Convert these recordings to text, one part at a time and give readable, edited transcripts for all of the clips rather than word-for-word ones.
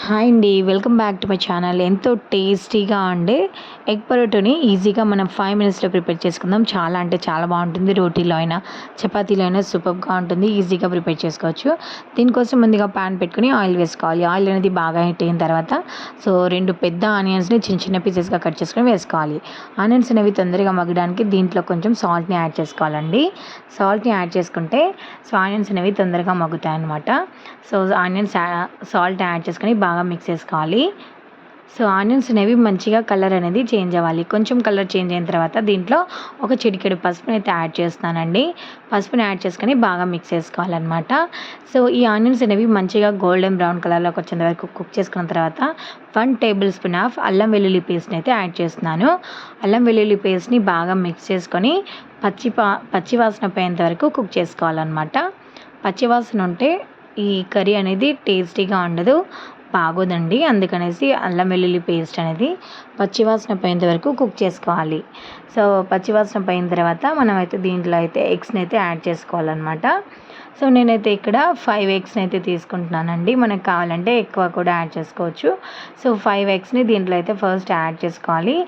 Hi అండి. Welcome back to my channel. ఎంతో టేస్టీగా ఉండే ఎగ్ పరోటాని ఈజీగా మనం 5 మినిట్స్లో ప్రిపేర్ చేసుకుందాం. చాలా అంటే చాలా బాగుంటుంది. రోటీలో అయినా చపాతీలో అయినా సూపర్గా ఉంటుంది. ఈజీగా ప్రిపేర్ చేసుకోవచ్చు. దీనికోసం ముందుగా ప్యాన్ పెట్టుకుని ఆయిల్ వేసుకోవాలి. ఆయిల్ అనేది బాగా హీట్ అయిన తర్వాత రెండు పెద్ద ఆనియన్స్ని చిన్న చిన్న పీసెస్గా కట్ చేసుకొని వేసుకోవాలి. ఆనియన్స్ అనేవి తొందరగా మగ్గడానికి దీంట్లో కొంచెం సాల్ట్ని యాడ్ చేసుకోవాలండి. సాల్ట్ని యాడ్ చేసుకుంటే ఆనియన్స్ అనేవి తొందరగా మగ్గుతాయి అన్నమాట. ఆనియన్స్ సాల్ట్ యాడ్ చేసుకొని బాగా మిక్స్ చేసుకోవాలి. ఆనియన్స్ అనేవి మంచిగా కలర్ అనేది చేంజ్ అవ్వాలి. కొంచెం కలర్ చేంజ్ అయిన తర్వాత దీంట్లో ఒక చిటికెడు పసుపుని అయితే యాడ్ చేస్తున్నానండి. పసుపుని యాడ్ చేసుకొని బాగా మిక్స్ చేసుకోవాలన్నమాట. ఈ ఆనియన్స్ అనేవి మంచిగా గోల్డెన్ బ్రౌన్ కలర్లోకి వచ్చేంత వరకు కుక్ చేసుకున్న తర్వాత 1 టేబుల్ స్పూన్ ఆఫ్ అల్లం వెల్లుల్లి పేస్ట్ని అయితే యాడ్ చేస్తున్నాను. అల్లం వెల్లుల్లి పేస్ట్ని బాగా మిక్స్ చేసుకొని పచ్చివాసన పోయేంత వరకు కుక్ చేసుకోవాలన్నమాట. పచ్చివాసన ఉంటే ఈ కర్రీ అనేది టేస్టీగా ఉండదు, బాగోదండి. అందుకనేసి అల్లం వెల్లుల్లి పేస్ట్ అనేది పచ్చివాసన పోయేంత వరకు కుక్ చేసుకోవాలి. పచ్చివాసన పోయిన తర్వాత మనమైతే దీంట్లో అయితే ఎగ్స్ని అయితే యాడ్ చేసుకోవాలన్నమాట. నేనైతే ఇక్కడ 5 ఎగ్స్ని అయితే తీసుకుంటున్నానండి. మనకు కావాలంటే ఎక్కువ కూడా యాడ్ చేసుకోవచ్చు. 5 ఎగ్స్ని దీంట్లో అయితే ఫస్ట్ యాడ్ చేసుకోవాలి.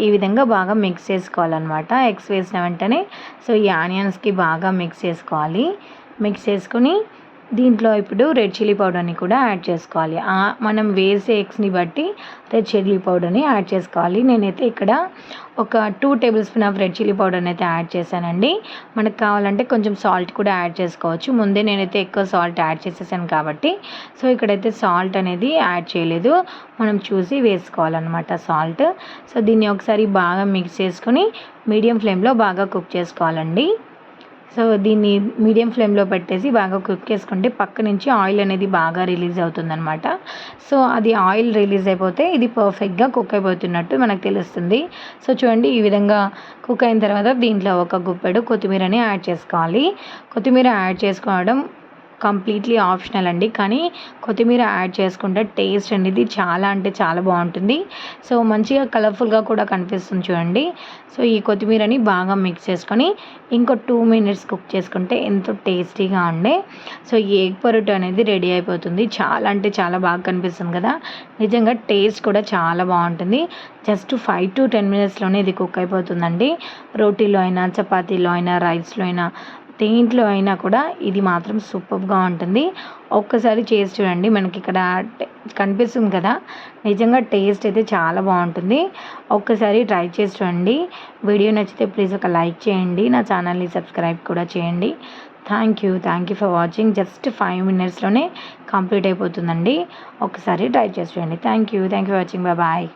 ఈ విధంగా బాగా మిక్స్ చేసుకోవాలన్నమాట. ఎగ్స్ వేసిన వెంటనే ఈ ఆనియన్స్కి బాగా మిక్స్ చేసుకోవాలి. మిక్స్ చేసుకుని దీంట్లో ఇప్పుడు రెడ్ చిల్లీ పౌడర్ని కూడా యాడ్ చేసుకోవాలి. మనం వేసే ఎగ్స్ని బట్టి రెడ్ చిల్లీ పౌడర్ని యాడ్ చేసుకోవాలి. నేనైతే ఇక్కడ ఒక 2 table spoon of red chilli పౌడర్ని అయితే యాడ్ చేశానండి. మనకు కావాలంటే కొంచెం సాల్ట్ కూడా యాడ్ చేసుకోవచ్చు. ముందే నేనైతే ఎక్కువ సాల్ట్ యాడ్ చేసేసాను కాబట్టి ఇక్కడైతే సాల్ట్ అనేది యాడ్ చేయలేదు. మనం చూసి వేసుకోవాలన్నమాట సాల్ట్. దీన్ని ఒకసారి బాగా మిక్స్ చేసుకొని మీడియం ఫ్లేమ్లో బాగా కుక్ చేసుకోవాలండి. దీన్ని మీడియం ఫ్లేమ్లో పెట్టేసి బాగా కుక్ చేసుకుంటే పక్క నుంచి ఆయిల్ అనేది బాగా రిలీజ్ అవుతుందన్నమాట. అది ఆయిల్ రిలీజ్ అయిపోతే ఇది పర్ఫెక్ట్గా కుక్ అయిపోతున్నట్టు మనకు తెలుస్తుంది. చూడండి, ఈ విధంగా కుక్ అయిన తర్వాత దీంట్లో ఒక గుప్పెడు కొత్తిమీరని యాడ్ చేసుకోవాలి. కొత్తిమీర యాడ్ చేసుకోవడం కంప్లీట్లీ ఆప్షనల్ అండి, కానీ కొత్తిమీర యాడ్ చేసుకుంటే టేస్ట్ అనేది చాలా అంటే చాలా బాగుంటుంది. మంచిగా కలర్ఫుల్గా కూడా కనిపిస్తుంది చూడండి. ఈ కొత్తిమీరని బాగా మిక్స్ చేసుకొని ఇంకో 2 మినిట్స్ కుక్ చేసుకుంటే ఎంతో టేస్టీగా ఉండే ఈ ఎగ్ పరోటా అనేది రెడీ అయిపోతుంది. చాలా అంటే చాలా బాగా కనిపిస్తుంది కదా. నిజంగా టేస్ట్ కూడా చాలా బాగుంటుంది. జస్ట్ 5 to 10 మినిట్స్లోనే ఇది కుక్ అయిపోతుందండి. రోటీలో అయినా, చపాతీలో అయినా, రైస్లో అయినా, దేంట్లో అయినా కూడా ఇది మాత్రం సూపర్గా ఉంటుంది. ఒక్కసారి చేసి చూడండి. మనకి ఇక్కడ కనిపిస్తుంది కదా, నిజంగా టేస్ట్ అయితే చాలా బాగుంటుంది. ఒక్కసారి ట్రై చేసి చూడండి. వీడియో నచ్చితే ప్లీజ్ ఒక లైక్ చేయండి. నా ఛానల్ని సబ్స్క్రైబ్ కూడా చేయండి. Thank you for watching. Just 5 మినిట్స్లోనే కంప్లీట్ అయిపోతుందండి. ఒకసారి ట్రై చేసి చూడండి. Thank you for watching. Bye.